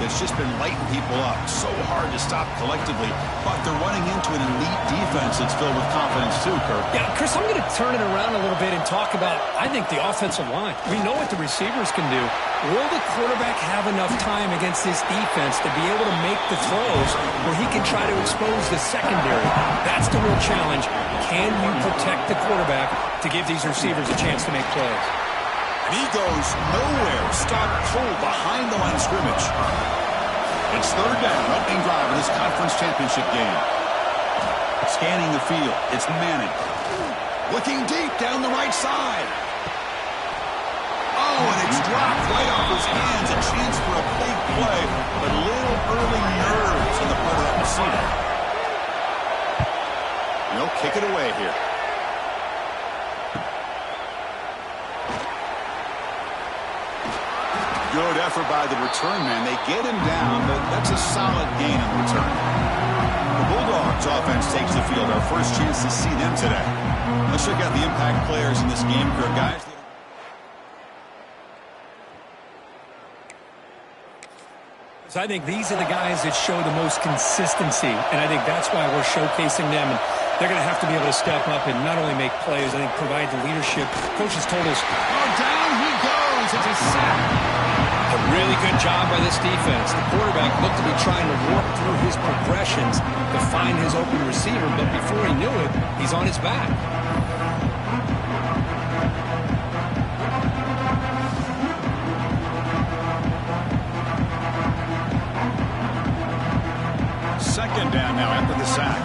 that's just been lighting people up. So hard to stop collectively, but they're running into an elite defense that's filled with confidence too, Kirk. Yeah, Chris, I'm going to turn it around a little bit and talk about, I think, the offensive line. We know what the receivers can do. Will the quarterback have enough time against this defense to be able to make the throws where he can try to expose the secondary? That's the real challenge. Can you protect the quarterback to give these receivers a chance to make plays? And he goes nowhere. Stopped cold behind the line of scrimmage. It's third down, opening drive in this conference championship game. Scanning the field. It's Manning. Looking deep down the right side. Oh, and it's dropped right off his hands. A chance for a big play, but little early nerves on the part of that receiver. They'll kick it away here. Good effort by the return man. They get him down, but that's a solid gain in return. The Bulldogs offense takes the field. Our first chance to see them today. Let's check out the impact players in this game, guys. So I think these are the guys that show the most consistency, and I think that's why we're showcasing them. And they're going to have to be able to step up and not only make plays, I think provide the leadership. Coach has told us. Oh, down he goes. It's a sack. A really good job by this defense. The quarterback looked to be trying to work through his progressions to find his open receiver, but before he knew it, he's on his back. Second down now after the sack.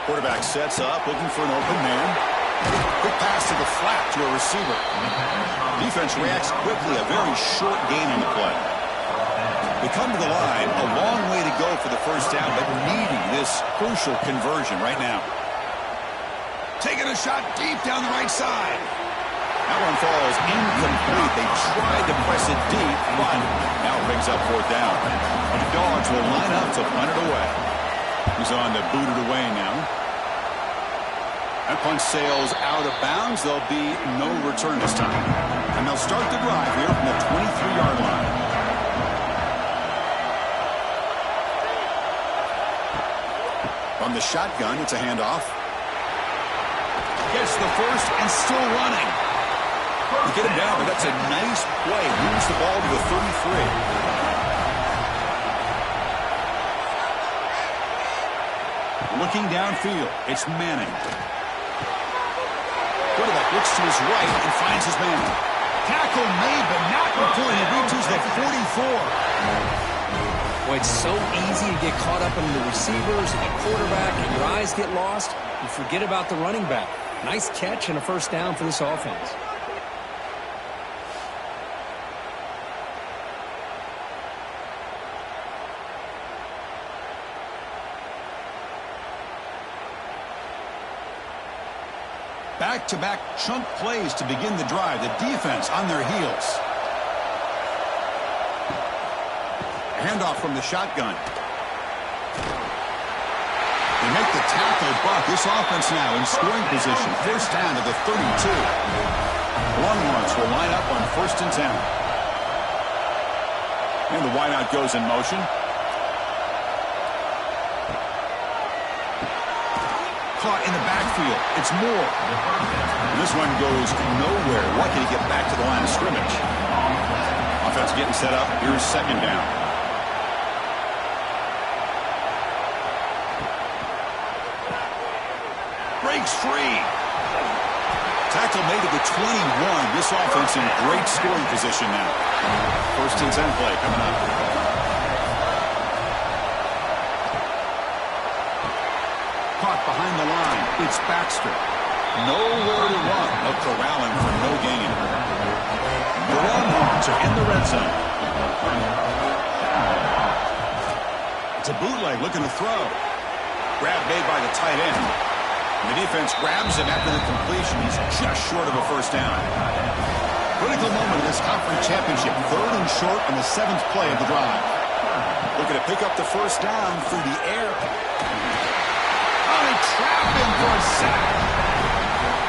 Quarterback sets up, looking for an open man. Quick pass to the flat to a receiver. Defense reacts quickly. A very short gain on the play. They come to the line. A long way to go for the first down, but needing this crucial conversion right now. Taking a shot deep down the right side. That one falls incomplete. They tried to press it deep, but now it brings up fourth down. The Dogs will line up to punt it away. He's on to boot it away now. That punt sails out of bounds. There'll be no return this time. And they'll start the drive here from the 23-yard line. From the shotgun, it's a handoff. Gets the first and still running. You get him down, but that's a nice play. Moves the ball to the 33. Looking downfield, it's Manning. Quarterback looks to his right and finds his man. Tackle made, but not before he reaches the 44. Boy, it's so easy to get caught up in the receivers and the quarterback, and your eyes get lost. You forget about the running back. Nice catch and a first down for this offense. Back-to-back chunk plays to begin the drive. The defense on their heels. Handoff from the shotgun. They make the tackle, but this offense now in scoring position. First down to the 32. Longhorns will line up on 1st and 10. And the wideout goes in motion. Caught in the backfield. It's Moore. And this one goes nowhere. Lucky to get back to the line of scrimmage. Offense getting set up. Here's second down. Breaks free. Tackle made at the 21. This offense in great scoring position now. 1st and 10 play coming up. Behind the line, it's Baxter. Nowhere to run, but corralling for no gain. The Longhorns are in the red zone. It's a bootleg looking to throw. Grab made by the tight end. And the defense grabs him after the completion. He's just short of a first down. Critical moment in this conference championship. 3rd and short on the 7th play of the drive. Looking to pick up the first down through the air. Trap him for a sack.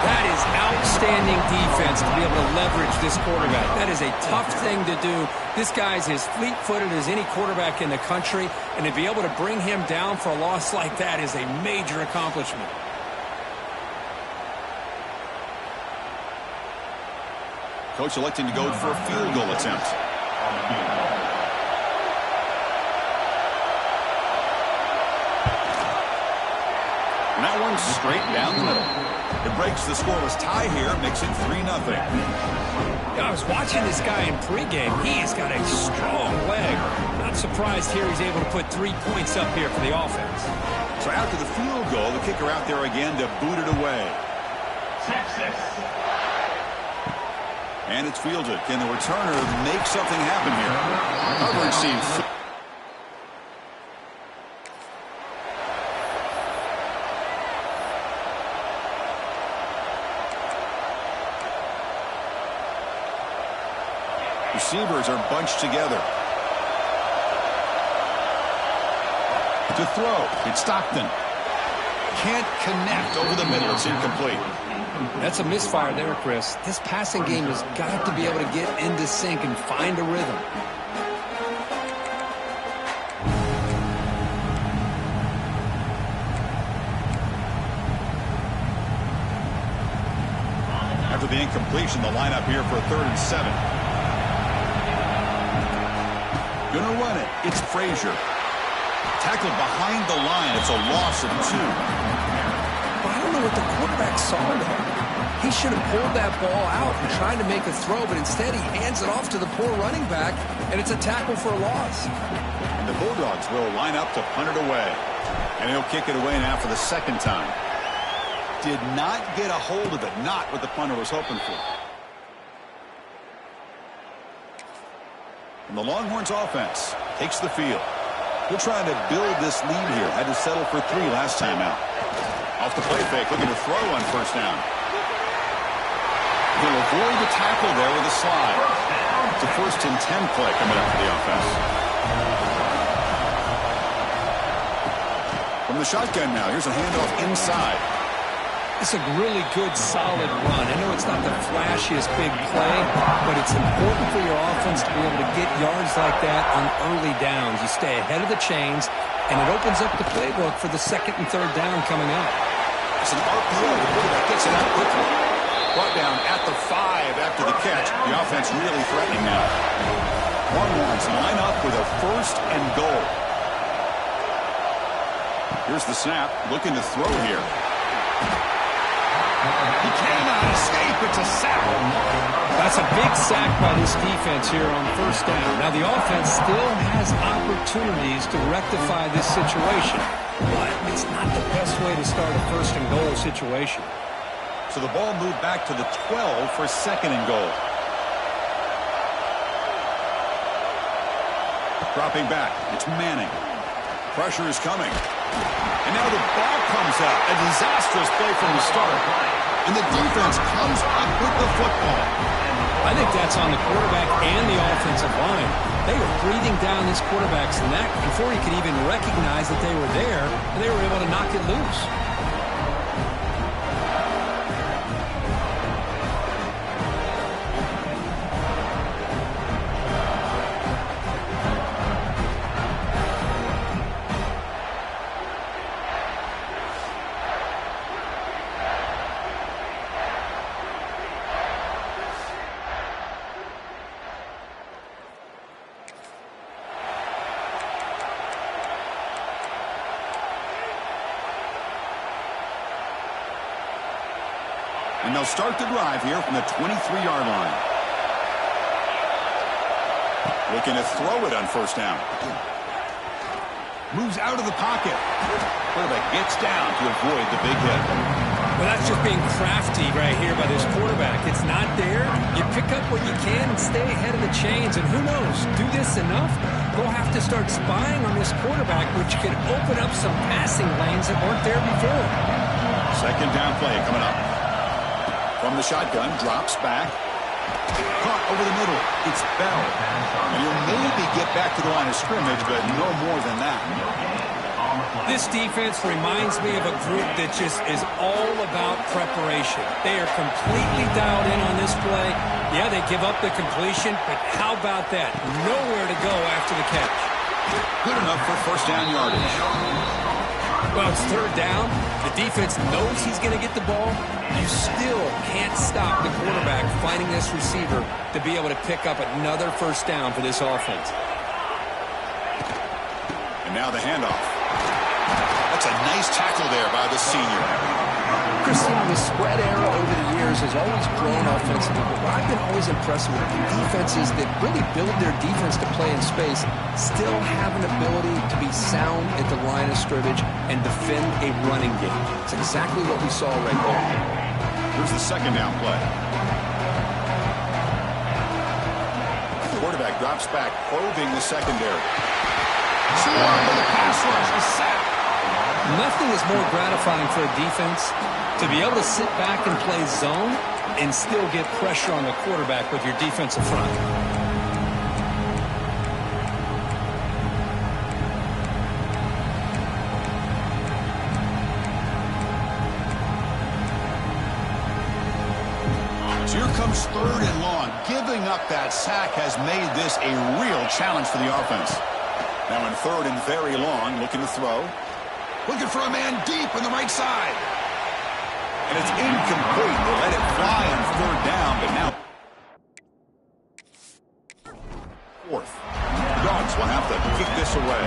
That is outstanding defense to be able to leverage this quarterback. That is a tough thing to do. This guy's as fleet-footed as any quarterback in the country, and to be able to bring him down for a loss like that is a major accomplishment. Coach electing to go for a field goal attempt. And that one's straight down the middle. It breaks the scoreless tie here, makes it 3-0. Yeah, I was watching this guy in pregame. He's got a strong leg. Not surprised here he's able to put 3 points up here for the offense. So after the field goal, the kicker out there again to boot it away. And it's fielded. Can the returner make something happen here? Coverage seems... Receivers are bunched together. To throw, it's Stockton. Can't connect over the middle. It's incomplete. That's a misfire there, Chris. This passing game has got to be able to get into sync and find a rhythm. After the incompletion, the lineup here for a 3rd and 7. Gonna run it. It's Frazier. Tackled behind the line. It's a loss of 2. But I don't know what the quarterback saw there. He should have pulled that ball out and tried to make a throw, but instead he hands it off to the poor running back, and it's a tackle for a loss. And the Bulldogs will line up to punt it away. And he'll kick it away now for the 2nd time. Did not get a hold of it. Not what the punter was hoping for. And the Longhorns offense takes the field. They're trying to build this lead here. Had to settle for 3 last time out. Off the play fake, looking to throw on 1st down. He'll avoid the tackle there with a slide. It's a 1st and 10 play coming up for the offense. From the shotgun now, here's a handoff inside. It's a really good, solid run. I know it's not the flashiest big play, but it's important for your offense to be able to get yards like that on early downs. You stay ahead of the chains, and it opens up the playbook for the 2nd and 3rd down coming up. It's an RPO. The quarterback gets it out quickly. Brought down at the 5 after the catch. The offense really threatening now. Longhorns line up with a 1st and goal. Here's the snap. Looking to throw here. He cannot escape. It's a sack. That's a big sack by this defense here on 1st down. Now, the offense still has opportunities to rectify this situation, but it's not the best way to start a 1st and goal situation. So the ball moved back to the 12 for 2nd and goal. Dropping back. It's Manning. Pressure is coming. And now the ball comes out. A disastrous play from the start. And the defense comes up with the football. I think that's on the quarterback and the offensive line. They were breathing down this quarterback's neck before he could even recognize that they were there, and they were able to knock it loose. And they'll start the drive here from the 23-yard line. Looking to throw it on 1st down. Moves out of the pocket. Quarterback gets down to avoid the big hit. Well, that's just being crafty right here by this quarterback. It's not there. You pick up what you can and stay ahead of the chains. And who knows, do this enough, they'll have to start spying on this quarterback, which could open up some passing lanes that weren't there before. 2nd down play coming up. From the shotgun, drops back. Caught over the middle. It's Bell. And he'll maybe get back to the line of scrimmage, but no more than that. This defense reminds me of a group that just is all about preparation. They are completely dialed in on this play. Yeah, they give up the completion, but how about that? Nowhere to go after the catch. Good enough for first down yardage. Well, it's third down. The defense knows he's going to get the ball. You still can't stop the quarterback finding this receiver to be able to pick up another first down for this offense. And now the handoff. That's a nice tackle there by the senior. Christian, the spread era over the years has always grown offensively, but what I've been always impressed with defenses that really build their defense to play in space still have an ability to be sound at the line of scrimmage and defend a running game. It's exactly what we saw right there. Here's the second down play. The quarterback drops back, probing the secondary. Swarm with a pass rush, a sack. Nothing is more gratifying for a defense to be able to sit back and play zone and still get pressure on the quarterback with your defensive front. So here comes third and long. Giving up that sack has made this a real challenge for the offense. Now in third and very long, looking to throw. Looking for a man deep on the right side. And it's incomplete. They let it fly on third down, but now fourth. The Dogs will have to kick this away.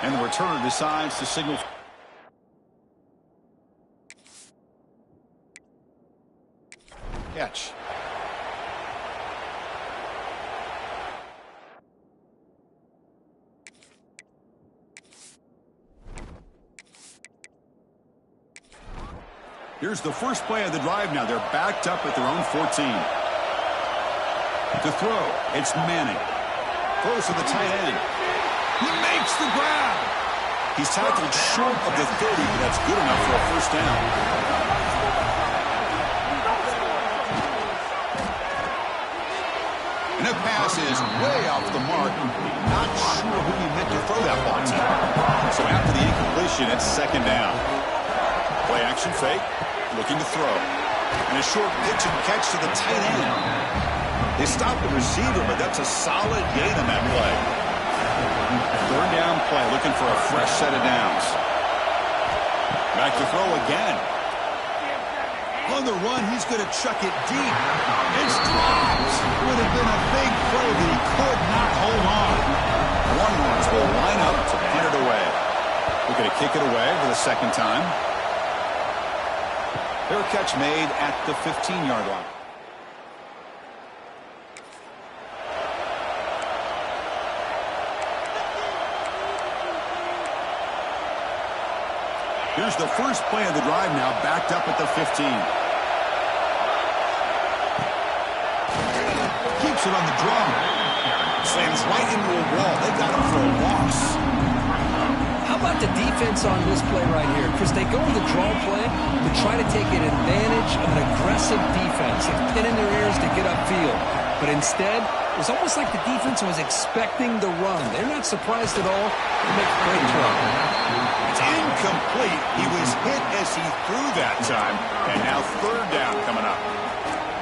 And the returner decides to signal. Catch. Here's the first play of the drive now. They're backed up at their own 14. To throw, it's Manning. Throws to the tight end. He makes the grab. He's tackled short of the 30, but that's good enough for a first down. And that pass is way off the mark. Not sure who he meant to throw that ball to. So after the incompletion, it's second down. Play action fake. Looking to throw. And a short pitch and catch to the tight end. They stopped the receiver, but that's a solid gain on that play. Third down play, looking for a fresh set of downs. Back to throw again. On the run, he's going to chuck it deep. It's dropped. Would have been a big play, but he could not hold on. Warriors will line up to punt it away. We're going to kick it away for the second time. Fair catch made at the 15-yard line. Here's the first play of the drive now, backed up at the 15. Keeps it on the drum. Slams right into a wall. They got him for a loss. How about the defense on this play right here? Chris, they go in the draw play to try to take an advantage of an aggressive defense and pinning their ears to get upfield. But instead, it was almost like the defense was expecting the run. They're not surprised at all. They make a great throw. It's incomplete. He was hit as he threw that time. And now third down coming up.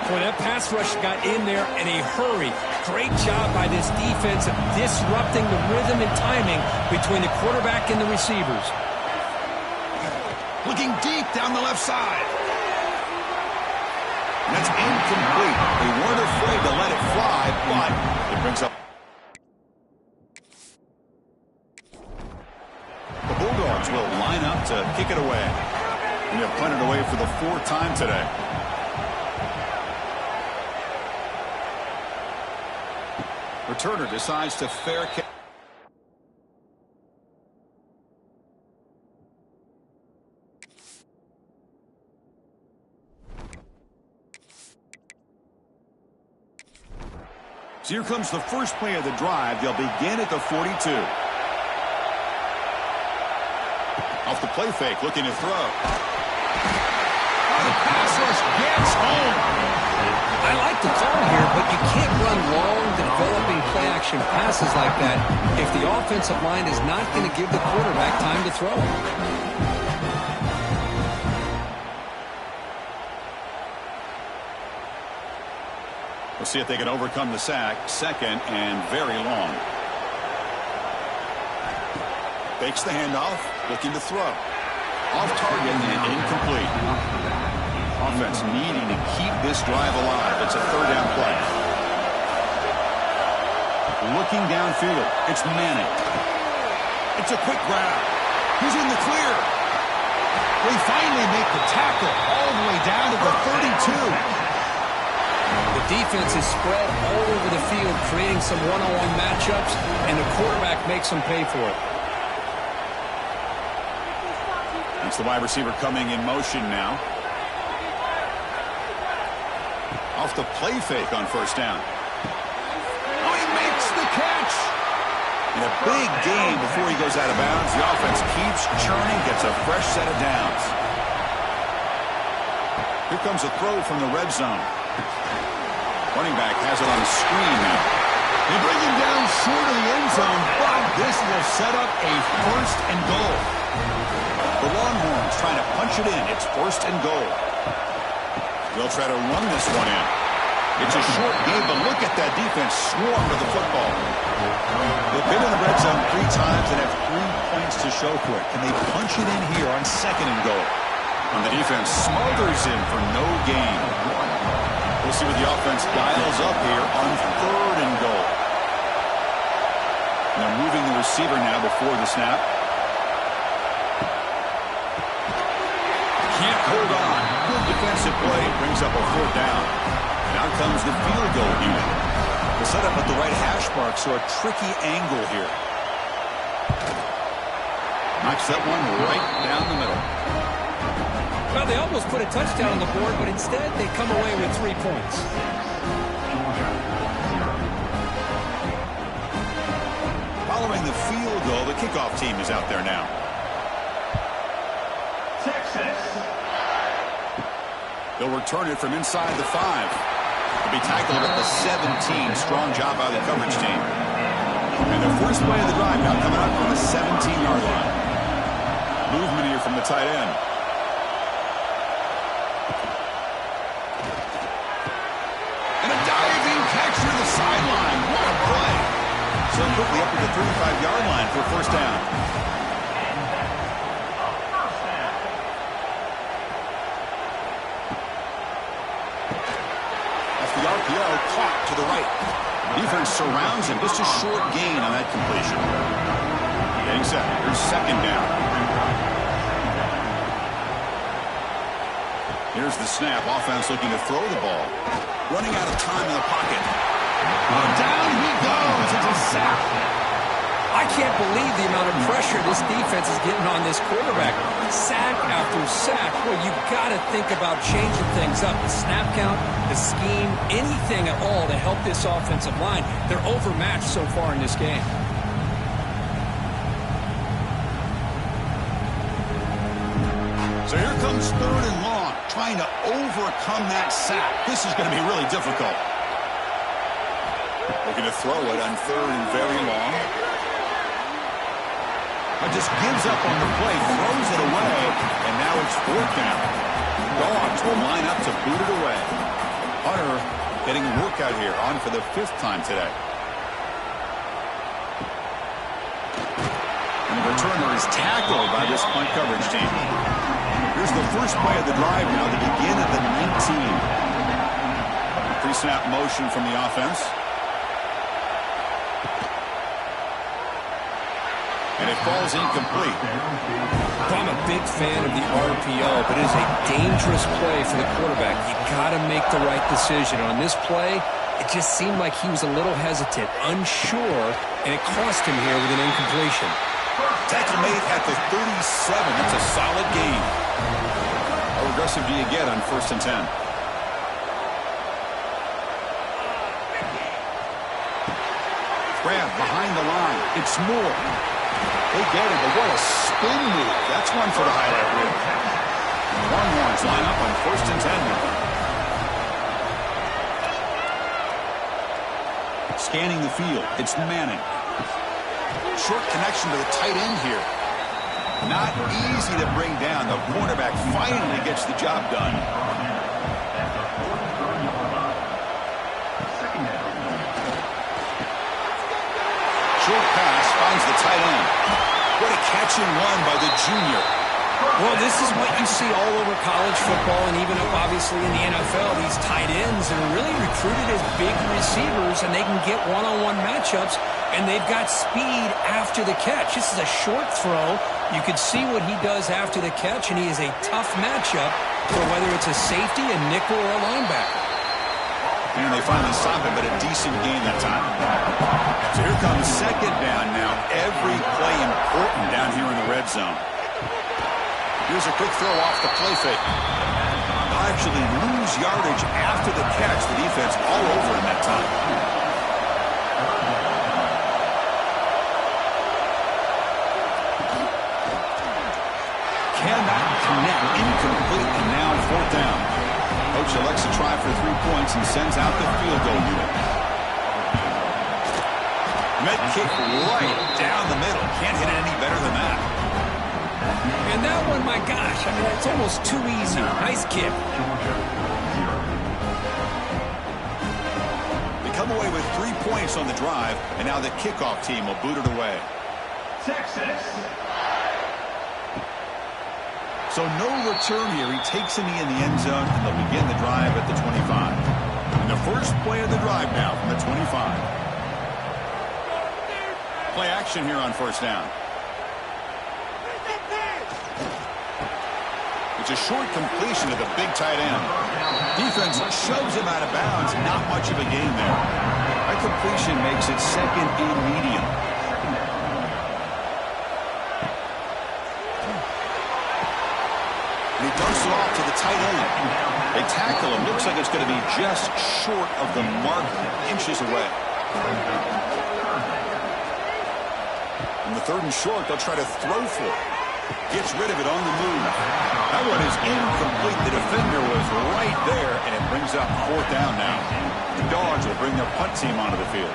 Boy, that pass rush got in there in a hurry. Great job by this defense of disrupting the rhythm and timing between the quarterback and the receivers. Looking deep down the left side. And that's incomplete. They weren't afraid to let it fly, but it brings up. The Bulldogs will line up to kick it away. We have punted away for the fourth time today. Returner decides to fair catch. So here comes the first play of the drive. They'll begin at the 42. Off the play fake, looking to throw. Oh, the pass rush gets home. I like the call here, but you can't run long, developing play-action passes like that if the offensive line is not going to give the quarterback time to throw. We'll see if they can overcome the sack. Second and very long. Fakes the handoff, looking to throw. Off target and incomplete. Offense needing to keep this drive alive. It's a third down play. Looking downfield. It's Manning. It's a quick grab. He's in the clear. They finally make the tackle all the way down to the 32. The defense is spread all over the field, creating some one-on-one matchups, and the quarterback makes them pay for it. It's the wide receiver coming in motion now. Off the play fake on first down. Oh, he makes the catch! And a big gain before he goes out of bounds. The offense keeps churning, gets a fresh set of downs. Here comes a throw from the red zone. Running back has it on a screen now. They bring him down short of the end zone, but this will set up a first and goal. The Longhorns trying to punch it in. It's first and goal. They'll try to run this one in. It's a short game, but look at that defense swarm with the football. They've been in the red zone 3 times and have 3 points to show for it. Can they punch it in here on second and goal? And the defense smothers him for no gain. We'll see what the offense dials up here on third and goal. Now moving the receiver now before the snap. Can't hold on. Good defensive play. Brings up a fourth down. And out comes the field goal unit. The setup at the right hash mark, so a tricky angle here. Knocks that one right down the middle. Well, they almost put a touchdown on the board, but instead they come away with 3 points. Following the field goal, the kickoff team is out there now. Texas. They'll return it from inside the 5. They'll be tackled at the 17. Strong job by the coverage team. And their first play of the drive now coming up from the 17-yard line. Movement here from the tight end. Sideline. What a play. So quickly up to the 35-yard line for first down. Off the RPO, caught to the right. Defense surrounds him. Just a short gain on that completion. Getting set. Here's second down. Here's the snap. Offense looking to throw the ball. Running out of time in the pocket. Down he goes. It's a sack. I can't believe the amount of pressure this defense is getting on this quarterback. Sack after sack. Well, you've got to think about changing things up. The snap count, the scheme, anything at all to help this offensive line. They're overmatched so far in this game. So here comes third and long, trying to overcome that sack. This is going to be really difficult. Looking to throw it on third and very long. But just gives up on the play, throws it away, and now it's fourth down. Dogs will line up to boot it away. Hunter getting a workout here, on for the 5th time today. And the returner is tackled by this punt coverage team. Here's the first play of the drive now to begin at the 19. Pre-snap motion from the offense. And it falls incomplete. I'm a big fan of the RPO, but it is a dangerous play for the quarterback. You got to make the right decision. On this play, it just seemed like he was a little hesitant, unsure, and it cost him here with an incompletion. Tackle made at the 37. That's a solid gain. How aggressive do you get on 1st and 10? Grab behind the line. It's Moore. They get it, but what a spin move. That's one for the highlight reel. Longhorns line up on 1st and 10 now. Scanning the field, it's Manning. Short connection to the tight end here. Not easy to bring down. The cornerback finally gets the job done. Short pass finds the tight end. What a catch and run by the junior. Well, this is what you see all over college football and even up, obviously, in the NFL. These tight ends are really recruited as big receivers, and they can get one-on-one matchups, and they've got speed after the catch. This is a short throw. You can see what he does after the catch, and he is a tough matchup for whether it's a safety, a nickel, or a linebacker. And they finally stop him, but a decent gain that time. So here comes second down now. Every play important down here in the red zone. Here's a quick throw off the play fake. They'll actually lose yardage after the catch. The defense all over him that time. Cannot connect. Incomplete, and now fourth down. Coach elects to try for 3 points and sends out the field goal unit. Med kick right down the middle. Can't hit it any better than that. And that one, my gosh, I mean, it's almost too easy. Nice kick. They come away with 3 points on the drive, and now the kickoff team will boot it away. Texas. So no return here. He takes a knee in the end zone, and they'll begin the drive at the 25. And the first play of the drive now from the 25. Play action here on first down. It's a short completion to the big tight end. Defense shoves him out of bounds. Not much of a gain there. That completion makes it second and medium. And he dumps it off to the tight end. They tackle him. Looks like it's going to be just short of the mark, inches away. On the third and short, they'll try to throw for it. Gets rid of it on the move. That one is incomplete. The defender was right there, and it brings up fourth down now. The Dogs will bring their punt team onto the field.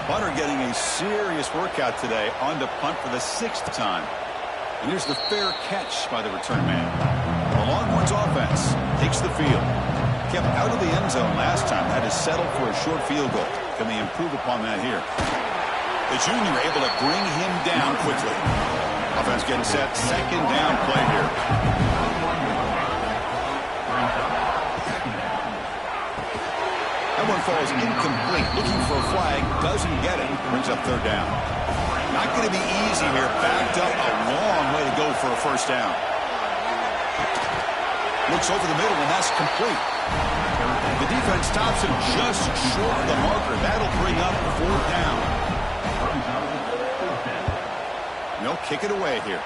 Punter getting a serious workout today on to punt for the 6th time. And here's the fair catch by the return man. The Longhorns offense takes the field. Kept out of the end zone last time. Had to settle for a short field goal. Can they improve upon that here? The junior able to bring him down quickly. Offense getting set. Second down play here. That one falls incomplete. Looking for a flag. Doesn't get it. Brings up third down. Not going to be easy here. Backed up a long way to go for a first down. Looks over the middle, and that's complete. The defense stops him just short of the marker. That'll bring up fourth down. They'll kick it away here.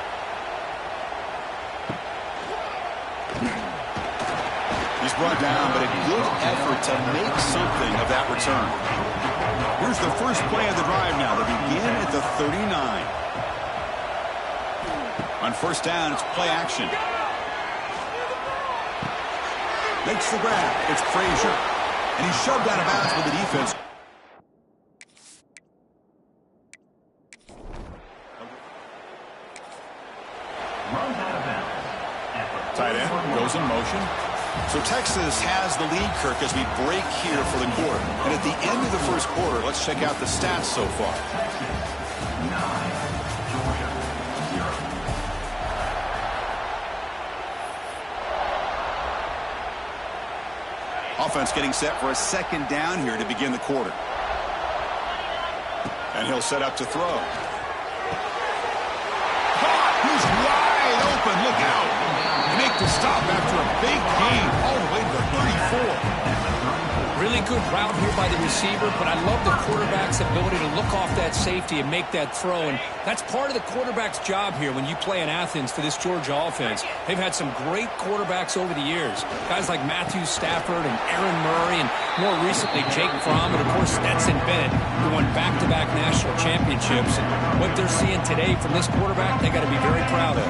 He's brought down, but a good effort to make something of that return. Here's the first play of the drive now. They begin at the 39. On first down, it's play action. Makes the grab. It's Frazier. And he's shoved out of bounds with the defense. Tight end goes in motion. So Texas has the lead, Kirk, as we break here for the quarter. And at the end of the first quarter, let's check out the stats so far. Offense getting set for a second down here to begin the quarter. And he'll set up to throw. He's wide open. Look out. They make the stop after a big gain all the way to the 34. Really good route here by the receiver, but I love the quarterback's ability to look off that safety and make that throw. And that's part of the quarterback's job here when you play in Athens for this Georgia offense. They've had some great quarterbacks over the years. Guys like Matthew Stafford and Aaron Murray, and more recently Jake Fromm, and of course Stetson Bennett, who won back-to-back national championships. And what they're seeing today from this quarterback, they got to be very proud of.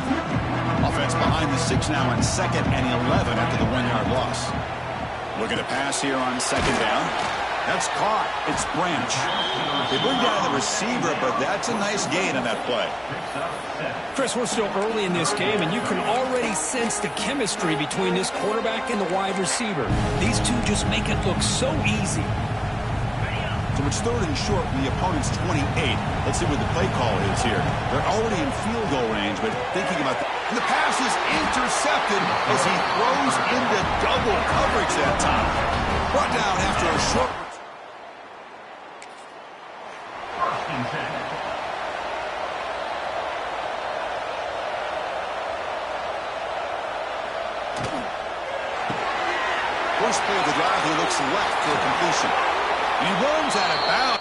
Offense behind the 6 now on 2nd and 11 after the 1-yard loss. Looking to pass here on second down. That's caught. It's Branch. They bring down the receiver, but that's a nice gain on that play. Chris, we're still early in this game, and you can already sense the chemistry between this quarterback and the wide receiver. These two just make it look so easy. So it's third and short from the opponent's 28. Let's see what the play call is here. They're already in field goal range, but thinking about and the pass is intercepted as he throws into double coverage that time. Brought down after a short. First play of the drive, he looks left for a completion. He runs out of bounds.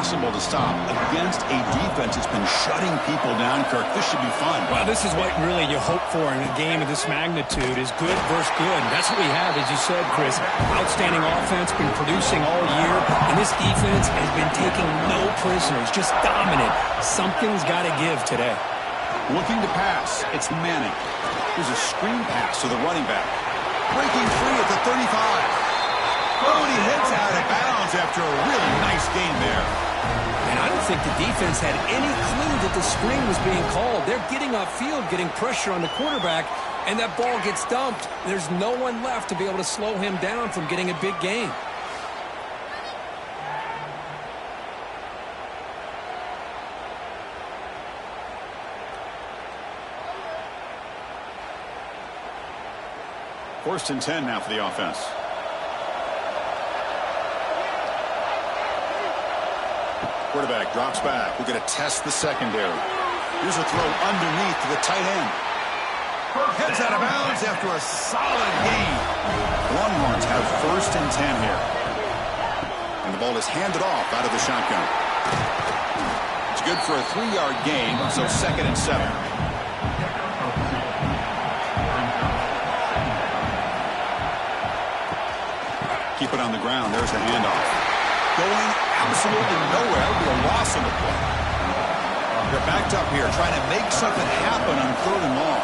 impossible to stop against a defense that's been shutting people down, Kirk. This should be fun. Well, this is what really you hope for in a game of this magnitude is good versus good. And that's what we have, as you said, Chris. Outstanding offense, been producing all year, and this defense has been taking no prisoners, just dominant. Something's got to give today. Looking to pass. It's Manning. Here's a screen pass to the running back. Breaking free at the 35. Oh, and he heads out of bounds after a really nice gain there. And I don't think the defense had any clue that the screen was being called. They're getting upfield, getting pressure on the quarterback, and that ball gets dumped. There's no one left to be able to slow him down from getting a big gain. First and 10 now for the offense. Quarterback drops back. We're going to test the secondary. Here's a throw underneath to the tight end. Heads out of bounds after a solid gain. Longhorns have first and 10 here. And the ball is handed off out of the shotgun. It's good for a 3-yard gain, so 2nd and 7. Keep it on the ground. There's the handoff. Going absolutely nowhere. It'll be a loss on the play. They're backed up here, trying to make something happen on 3rd and long.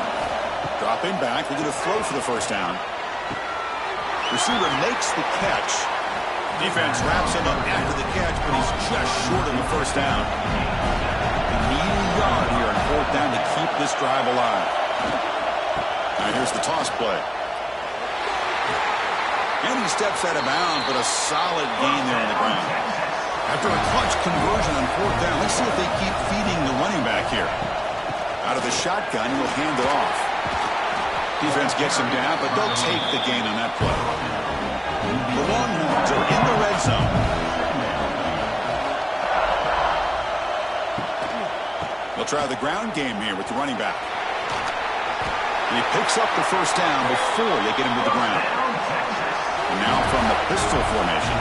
Dropping back. They're going to throw for the first down. Receiver makes the catch. Defense wraps him up after the catch, but he's just short of the first down. They need a yard here on 4th down to keep this drive alive. Now here's the toss play. And he steps out of bounds, but a solid gain there on the ground. After a clutch conversion on 4th down, let's see if they keep feeding the running back here. Out of the shotgun, he'll hand it off. Defense gets him down, but they'll take the gain on that play. The Longhorns are in the red zone. They'll try the ground game here with the running back. And he picks up the first down before they get him to the ground. And now from the pistol formation.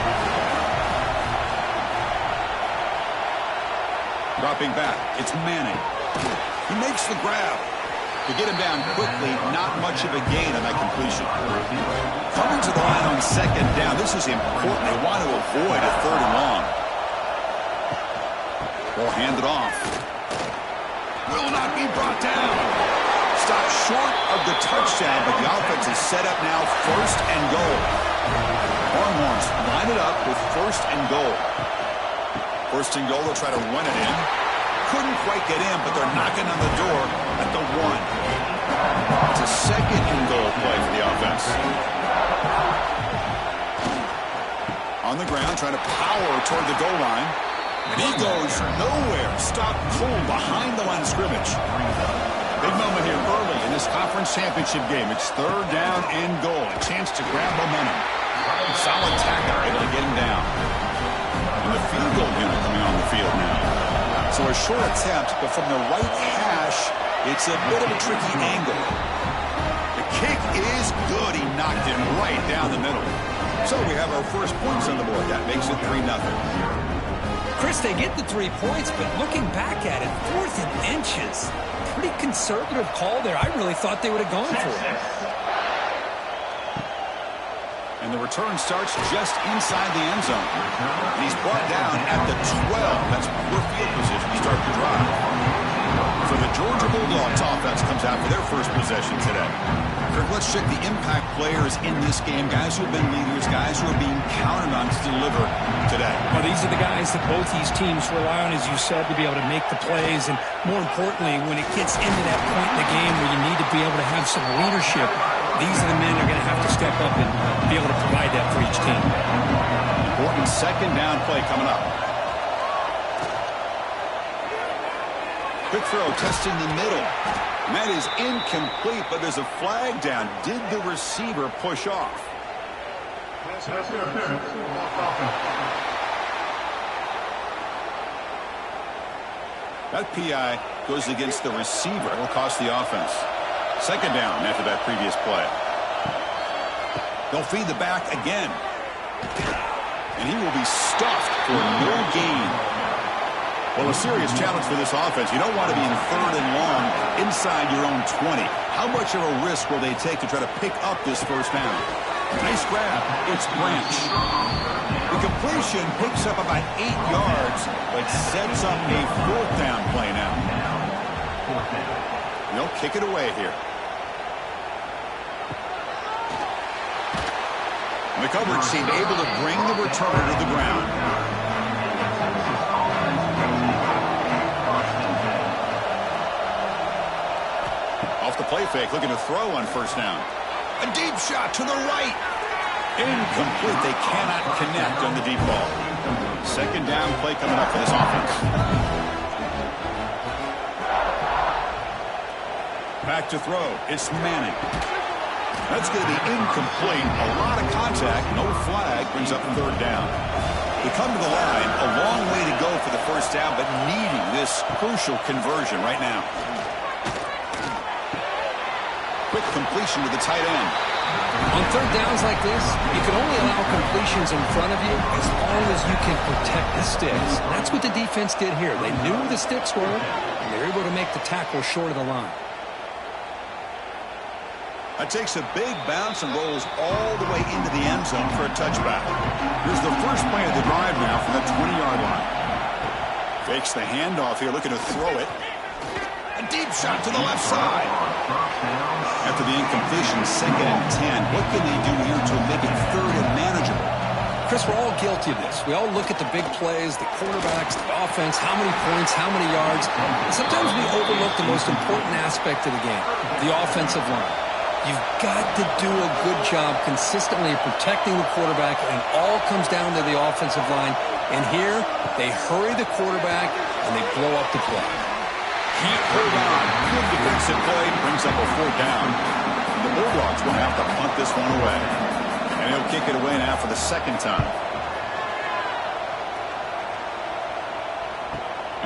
Dropping back, it's Manning. He makes the grab. To get him down quickly, not much of a gain on that completion. Coming to the line on 2nd down, this is important. They want to avoid a 3rd and long. Ball handed off. Will not be brought down. Stopped short of the touchdown, but the offense is set up now 1st and goal. Longhorns line it up with 1st and goal. 1st and goal, they'll try to run it in. Couldn't quite get in, but they're knocking on the door at the 1. It's a 2nd and goal play for the offense. On the ground, trying to power toward the goal line. And he goes nowhere. Stopped cold behind the line of scrimmage. Big moment here early in this conference championship game. It's 3rd down and goal. A chance to grab momentum. Solid tackle, able to get him down. And the field goal unit coming on the field now. So a short attempt, but from the right hash, it's a bit of a tricky angle. The kick is good. He knocked it right down the middle. So we have our first points on the board. That makes it 3-0. Chris, they get the 3 points, but looking back at it, 4th and inches. Pretty conservative call there. I really thought they would have gone for it. And the return starts just inside the end zone. And he's brought down at the 12. That's poor field position to start the drive. So the Georgia Bulldogs offense comes out for their first possession today. Kirk, let's check the impact players in this game. Guys who have been leaders, guys who are being counted on to deliver today. Well, these are the guys that both these teams rely on, as you said, to be able to make the plays. And more importantly, when it gets into that point in the game where you need to be able to have some leadership, these are the men that are going to have to step up and be able to provide that for each team. Important 2nd down play coming up. Quick throw, testing the middle. And that is incomplete, but there's a flag down. Did the receiver push off? That PI goes against the receiver. It will cost the offense. 2nd down after that previous play. They'll feed the back again. And he will be stuffed for no gain. Well, a serious challenge for this offense. You don't want to be in 3rd and long inside your own 20. How much of a risk will they take to try to pick up this first down? Nice grab. It's Branch. The completion picks up about 8 yards, but sets up a 4th down play now. They'll kick it away here. And the coverage team able to bring the returner to the ground. Off the play fake, looking to throw on first down. A deep shot to the right. Incomplete. They cannot connect on the deep ball. 2nd down play coming up for this offense. Back to throw. It's Manning. That's going to be incomplete. A lot of contact. No flag. Brings up 3rd down. They come to the line. A long way to go for the first down, but needing this crucial conversion right now. Quick completion to the tight end. On 3rd downs like this, you can only allow completions in front of you as long as you can protect the sticks. And that's what the defense did here. They knew where the sticks were, and they were able to make the tackle short of the line. That takes a big bounce and rolls all the way into the end zone for a touchback. Here's the first play of the drive now from the 20-yard line. Fakes the handoff here, looking to throw it. A deep shot to the left side. After the incompletion, 2nd and 10. What can they do here to make it 3rd and manageable? Chris, we're all guilty of this. We all look at the big plays, the quarterbacks, the offense, how many points, how many yards. And sometimes we overlook the most important aspect of the game, the offensive line. You've got to do a good job consistently protecting the quarterback, and it all comes down to the offensive line. And here, they hurry the quarterback, and they blow up the play. Heat hold on. Good defensive play. Brings up a 4th down. The Bulldogs will have to punt this one away. And he'll kick it away now for the 2nd time.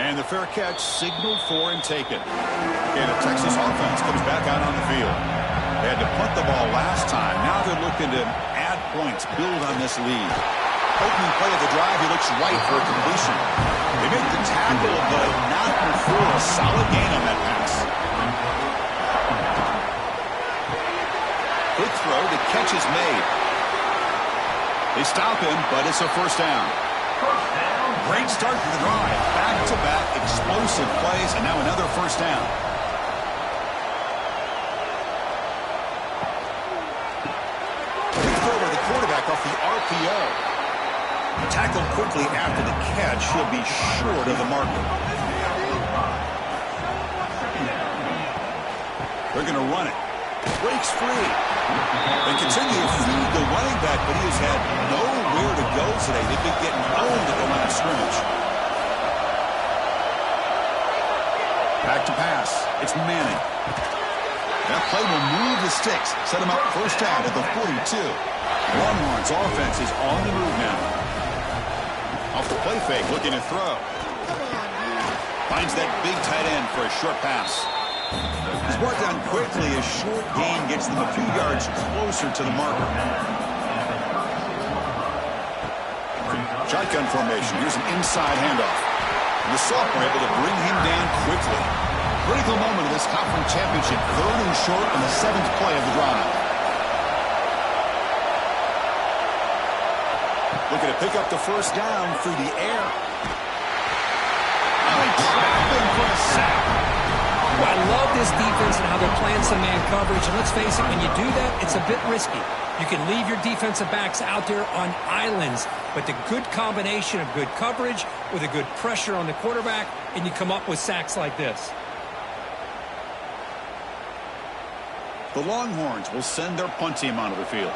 And the fair catch signaled for and taken. Okay, the Texas offense comes back out on the field. They had to punt the ball last time. Now they're looking to add points, build on this lead. Opening play of the drive, he looks right for a completion. They make the tackle, but not before a solid gain on that pass. Quick throw, the catch is made. They stop him, but it's a 1st down. Great start to the drive. Back-to-back explosive plays, and now another 1st down. Quick throw by the quarterback off the RPO. Tackled quickly after the catch. He'll be short of the marker. They're going to run it. Breaks free. They continue to feed the running back, but he has had nowhere to go today. They've been getting owned at the line of scrimmage. Back to pass. It's Manning. That play will move the sticks. Set him up 1st down at the 42. Longhorns offense is on the move now. Off the play fake, looking to throw. Finds that big tight end for a short pass. He's brought down quickly. A short gain gets them a few yards closer to the marker. Shotgun formation. Here's an inside handoff. And the sophomore able to bring him down quickly. Critical moment of this conference championship. 3rd and short on the 7th play of the drive. Looking to pick up the 1st down through the air. Oh, he trapped him for a sack. Well, I love this defense and how they're playing some man coverage. And let's face it, when you do that, it's a bit risky. You can leave your defensive backs out there on islands, but the good combination of good coverage with a good pressure on the quarterback, and you come up with sacks like this. The Longhorns will send their punt team onto the field.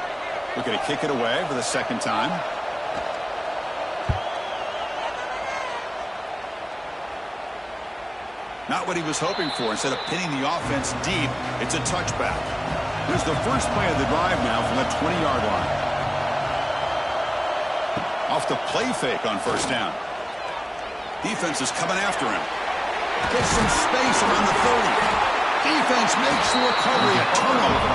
Looking to kick it away for the 2nd time. Not what he was hoping for. Instead of pinning the offense deep, it's a touchback. Here's the first play of the drive now from the 20-yard line. Off the play fake on 1st down. Defense is coming after him. Gets some space around the 30. Defense makes the recovery, a turnover.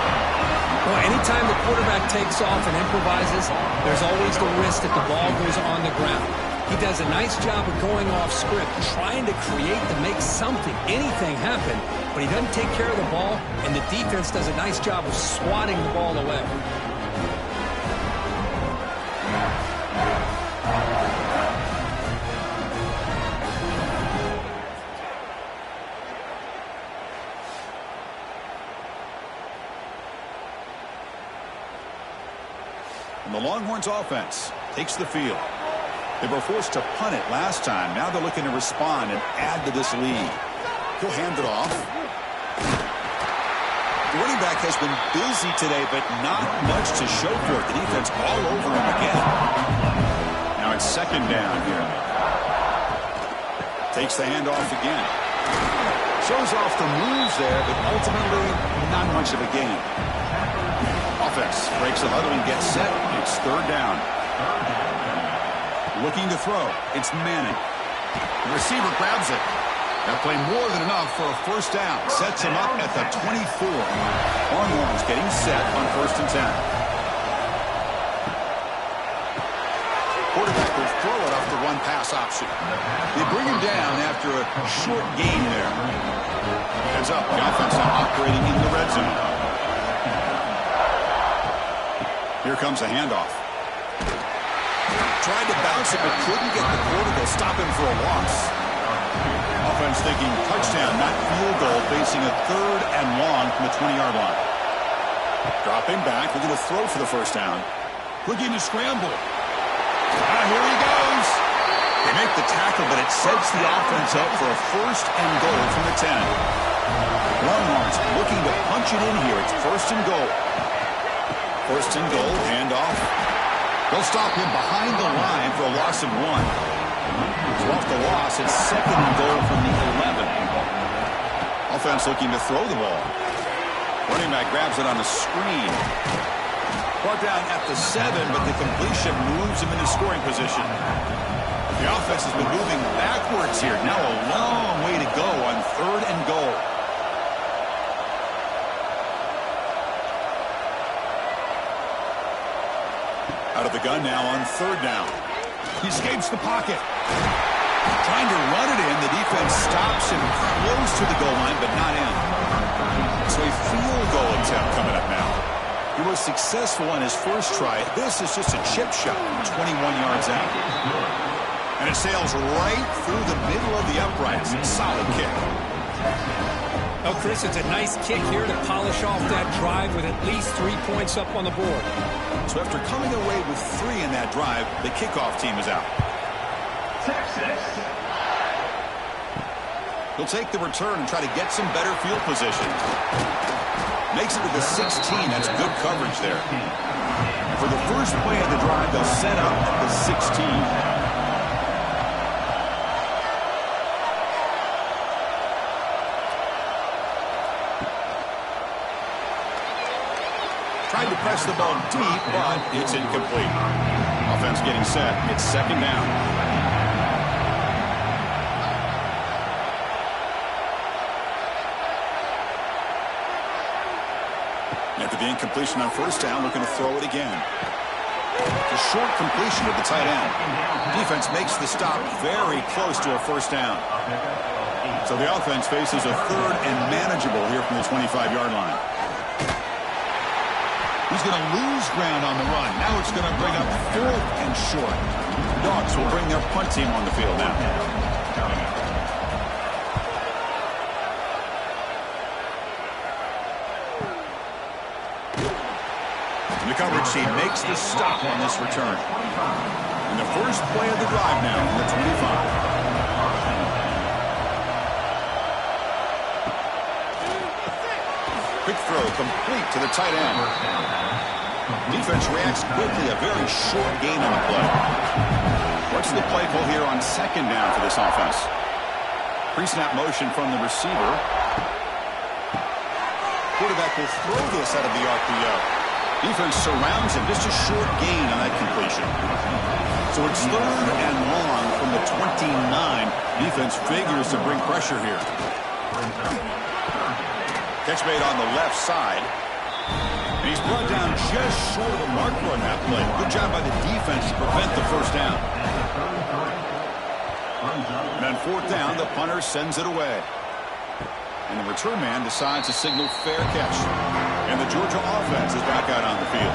Well, anytime the quarterback takes off and improvises, there's always the risk that the ball goes on the ground. He does a nice job of going off script, trying to create to make something, anything happen, but he doesn't take care of the ball, and the defense does a nice job of swatting the ball away. And the Longhorns offense takes the field. They were forced to punt it last time. Now they're looking to respond and add to this lead. He'll hand it off. The running back has been busy today, but not much to show for it. The defense all over him again. Now it's second down here. Takes the handoff again. Shows off the moves there, but ultimately not much of a gain. Offense breaks the huddle and gets set. It's third down. Looking to throw. It's Manning. The receiver grabs it. That play more than enough for a first down. Sets him up at the 24. Longhorns getting set on 1st and 10. Quarterback will throw it off the run-pass option. They bring him down after a short gain there. Heads up. The offense now operating in the red zone. Here comes a handoff. Tried to bounce it, but couldn't get the quarter to stop him for a loss. Offense thinking touchdown, not field goal, facing a 3rd and long from the 20-yard line. Dropping back, looking to throw for the first down. Looking to scramble. Here he goes. They make the tackle, but it sets the offense up for a 1st and goal from the 10. Longhorns looking to punch it in here. It's 1st and goal. 1st and goal, handoff. They'll stop him behind the line for a loss of 1. So off the loss, it's 2nd and goal from the 11. Offense looking to throw the ball. Running back grabs it on the screen. Brought down at the 7, but the completion moves him into scoring position. The offense has been moving backwards here. Now a long way to go on 3rd and goal. Out of the gun now on 3rd down. He escapes the pocket. Trying to run it in. The defense stops him close to the goal line, but not in. So a field goal attempt coming up now. He was successful on his first try. This is just a chip shot, 21 yards out. And it sails right through the middle of the uprights. Solid kick. Oh, Chris, it's a nice kick here to polish off that drive with at least 3 points up on the board. So after coming away with 3 in that drive, the kickoff team is out. He'll take the return and try to get some better field position. Makes it to the 16. That's good coverage there. For the first play of the drive, they'll set up at the 16. Tried to press the ball deep, but it's incomplete. Offense getting set. It's 2nd down. After the incompletion on 1st down, looking to throw it again. A short completion to the tight end. Defense makes the stop very close to a 1st down. So the offense faces a 3rd and manageable here from the 25-yard line. He's going to lose ground on the run. Now it's going to bring up 4th and short. Dogs will bring their punt team on the field now. And the coverage team makes the stop on this return. And the first play of the drive now from the 25. Quick throw complete to the tight end. Defense reacts quickly. A very short gain on the play. What's the play call here on 2nd down for this offense? Pre-snap motion from the receiver. Quarterback will throw this out of the RPO. Defense surrounds him. Just a short gain on that completion. So it's 3rd and long from the 29. Defense figures to bring pressure here. Catch made on the left side. And he's brought down just short of a marker on that play. Good job by the defense to prevent the 1st down. And on fourth down, the punter sends it away. And the return man decides to signal fair catch. And the Georgia offense is back out on the field.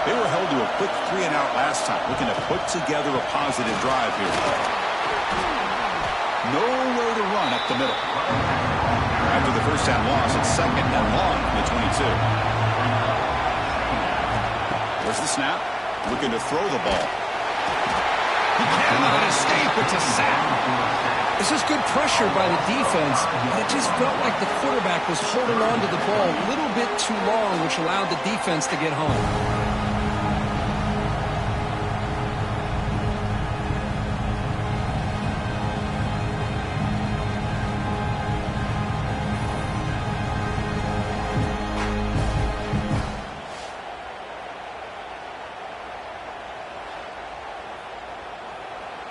They were held to a quick 3-and-out last time, looking to put together a positive drive here. Nowhere to run up the middle. After the first down loss, it's 2nd and long from the 22. There's the snap. Looking to throw the ball. He cannot escape. It's a sack. This is good pressure by the defense, but it just felt like the quarterback was holding on to the ball a little bit too long, which allowed the defense to get home.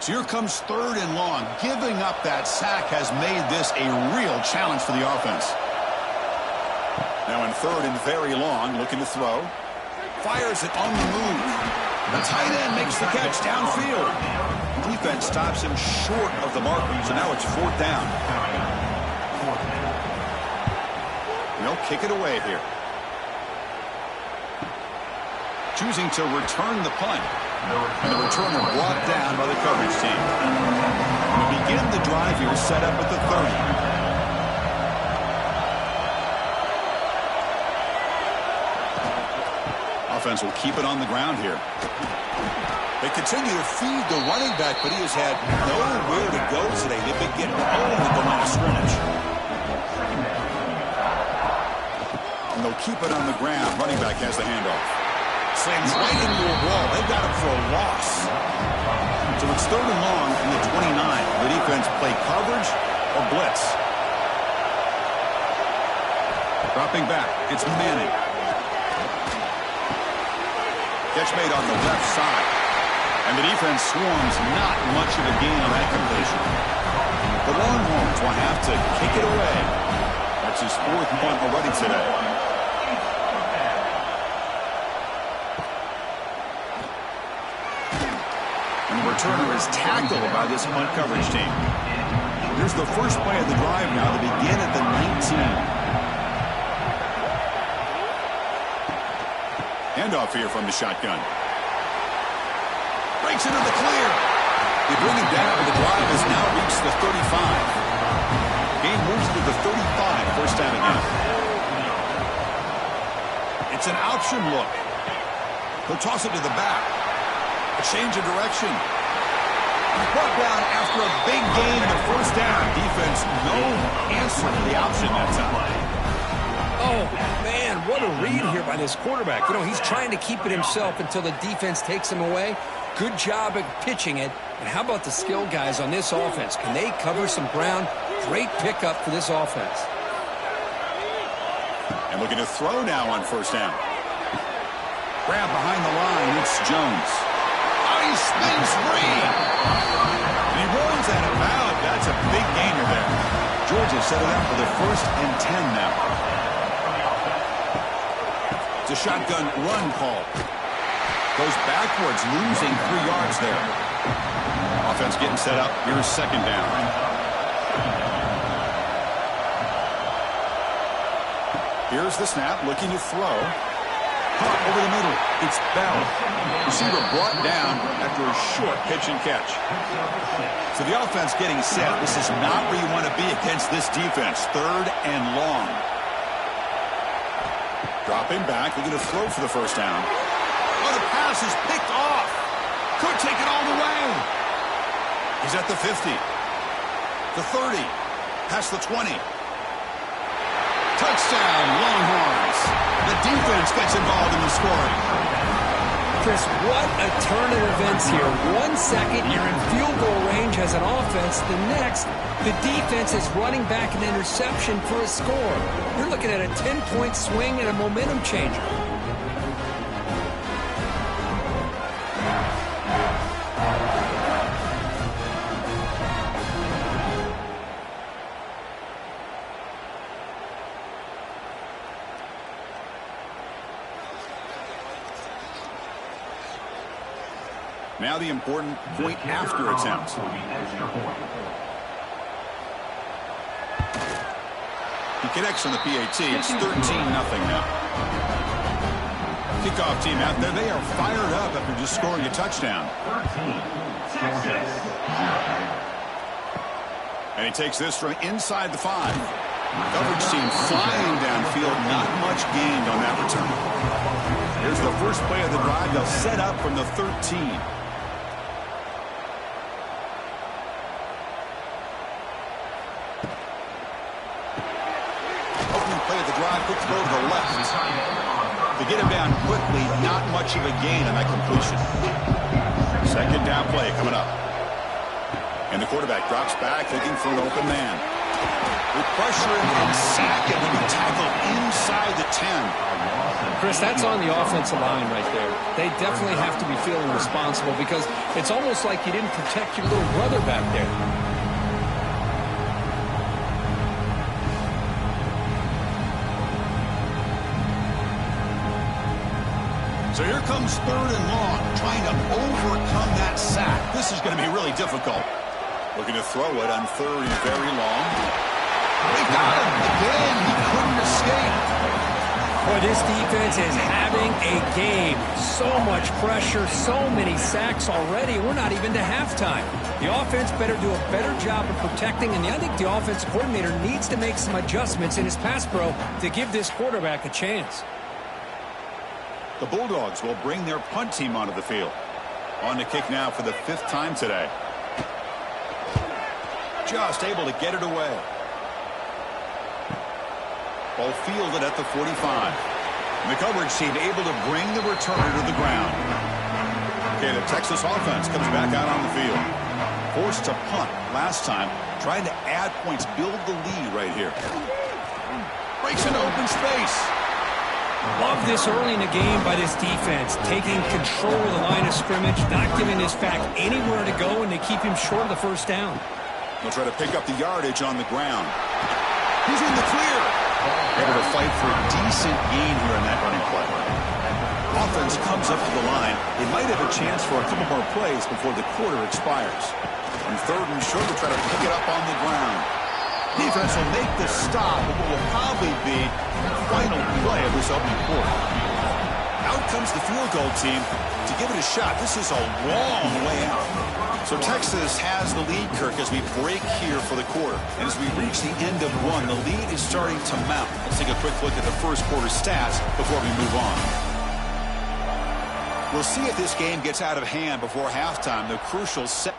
So here comes 3rd and long. Giving up that sack has made this a real challenge for the offense. Now in 3rd and very long, looking to throw. Fires it on the move. The tight end makes the catch downfield. Defense stops him short of the marker, so now it's 4th down. They'll kick it away here. Choosing to return the punt. And the returner brought down by the coverage team. We begin the drive here, set up at the 30. Offense will keep it on the ground here. They continue to feed the running back, but he has had nowhere to go today. They've been getting owned at the line of scrimmage. And they'll keep it on the ground. Running back has the handoff. Slams right into a wall. They've got him for a loss. So it's 3rd and long from the 29. The defense play coverage or blitz. Dropping back. It's Manning. Catch made on the left side. And the defense swarms not much of a gain on that completion. The Longhorns will have to kick it away. That's his 4th punt already today. Returner is tackled by this punt coverage team. Here's the first play of the drive now to begin at the 19. Handoff here from the shotgun. Breaks into the clear. They bring him down, but the drive has now reached the 35. Game moves to the 35, first down again. It's an option look. He'll toss it to the back. A change of direction. Brought down after a big gain in the first down. Defense, no answer to the option that time. Oh, man, what a read here by this quarterback. You know, he's trying to keep it himself until the defense takes him away. Good job at pitching it. And how about the skill guys on this offense? Can they cover some ground? Great pickup for this offense. And looking to throw now on first down. Grab behind the line. It's Jones. He spins free. And he runs out of bounds. That's a big gainer there. Georgia set it up for the 1st and 10 now. It's a shotgun run call. Goes backwards, losing 3 yards there. Offense getting set up. Here's 2nd down. Here's the snap, looking to throw. Caught over the middle. It's Bell. Receiver brought down after a short pitch and catch. So the offense getting set. This is not where you want to be against this defense. 3rd and long. Dropping back. Looking to throw for the first down. Oh, the pass is picked off. Could take it all the way. He's at the 50. The 30. Past the 20. Touchdown, Longhorns. The defense gets involved in the scoring. Chris, what a turn of events here. 1 second, you're in field goal range as an offense. The next, the defense is running back an interception for a score. You're looking at a 10-point swing and a momentum changer. Now the important point after attempt. He connects on the PAT. It's 13-0 now. Kickoff team out there. They are fired up after just scoring a touchdown. And he takes this from inside the 5. Coverage team flying downfield. Not much gained on that return. Here's the first play of the drive. They'll set up from the 13. Quick throw to the left. To get him down quickly, not much of a gain on that completion. Second down play coming up. And the quarterback drops back looking for an open man. With pressure and sack, it will be tackled inside the 10. Chris, that's on the offensive line right there. They definitely have to be feeling responsible because it's almost like you didn't protect your little brother back there. So here comes 3rd and long, trying to overcome that sack. This is going to be really difficult. Looking to throw it on 3rd and very long. They got him again. He couldn't escape. Boy, this defense is having a game. So much pressure, so many sacks already. We're not even to halftime. The offense better do a better job of protecting, and I think the offensive coordinator needs to make some adjustments in his pass pro to give this quarterback a chance. The Bulldogs will bring their punt team onto the field. On to kick now for the 5th time today. Just able to get it away. Ball fielded at the 45. And the coverage team able to bring the returner to the ground. Okay, the Texas offense comes back out on the field. Forced to punt last time. Trying to add points, build the lead right here. Breaks into open space. Love this early in the game by this defense, taking control of the line of scrimmage, not giving this back anywhere to go, and they keep him short of the first down. They'll try to pick up the yardage on the ground. He's in the clear. Able to fight for a decent gain here in that running play. Offense comes up to the line. They might have a chance for a couple more plays before the quarter expires. On 3rd and short, they'll try to pick it up on the ground. Defense will make the stop, but what will probably be the final play of this opening quarter. Out comes the field goal team to give it a shot. This is a long way out. So Texas has the lead, Kirk, as we break here for the quarter. And as we reach the end of one, the lead is starting to mount. Let's take a quick look at the first quarter stats before we move on. We'll see if this game gets out of hand before halftime. The crucial set.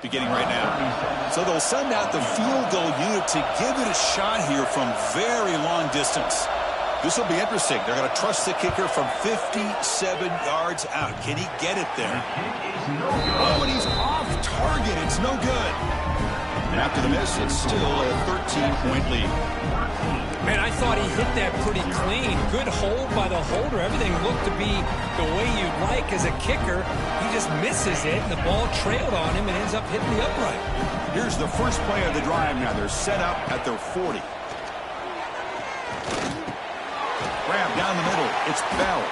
Beginning right now. So they'll send out the field goal unit to give it a shot here from very long distance. This will be interesting. They're going to trust the kicker from 57 yards out. Can he get it there? Oh, and he's off target. It's no good. And after the miss, it's still a 13-point lead. Man, I thought he hit that pretty clean. Good hold by the holder. Everything looked to be the way you'd like as a kicker. He just misses it, and the ball trailed on him and ends up hitting the upright. Here's the first play of the drive now. They're set up at their 40. Grab down the middle. It's Bell.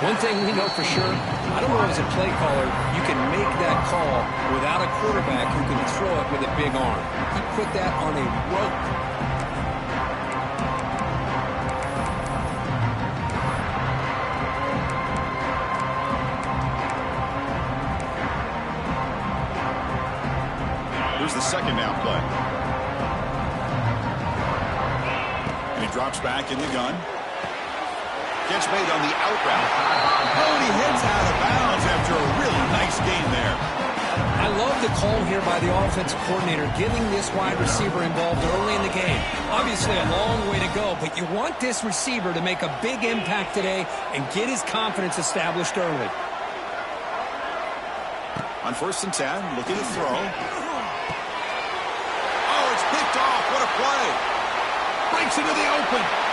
One thing we know for sure, I don't know as a play caller, you can make that call without a quarterback who can throw it with a big arm. He put that on a rope. The second down play. And he drops back in the gun. Catch made on the out route. Oh, and he heads out of bounds after a really nice gain there. I love the call here by the offensive coordinator, getting this wide receiver involved early in the game. Obviously a long way to go, but you want this receiver to make a big impact today and get his confidence established early. On 1st and 10, looking to throw. Oh, it's picked off. What a play. Breaks into the open.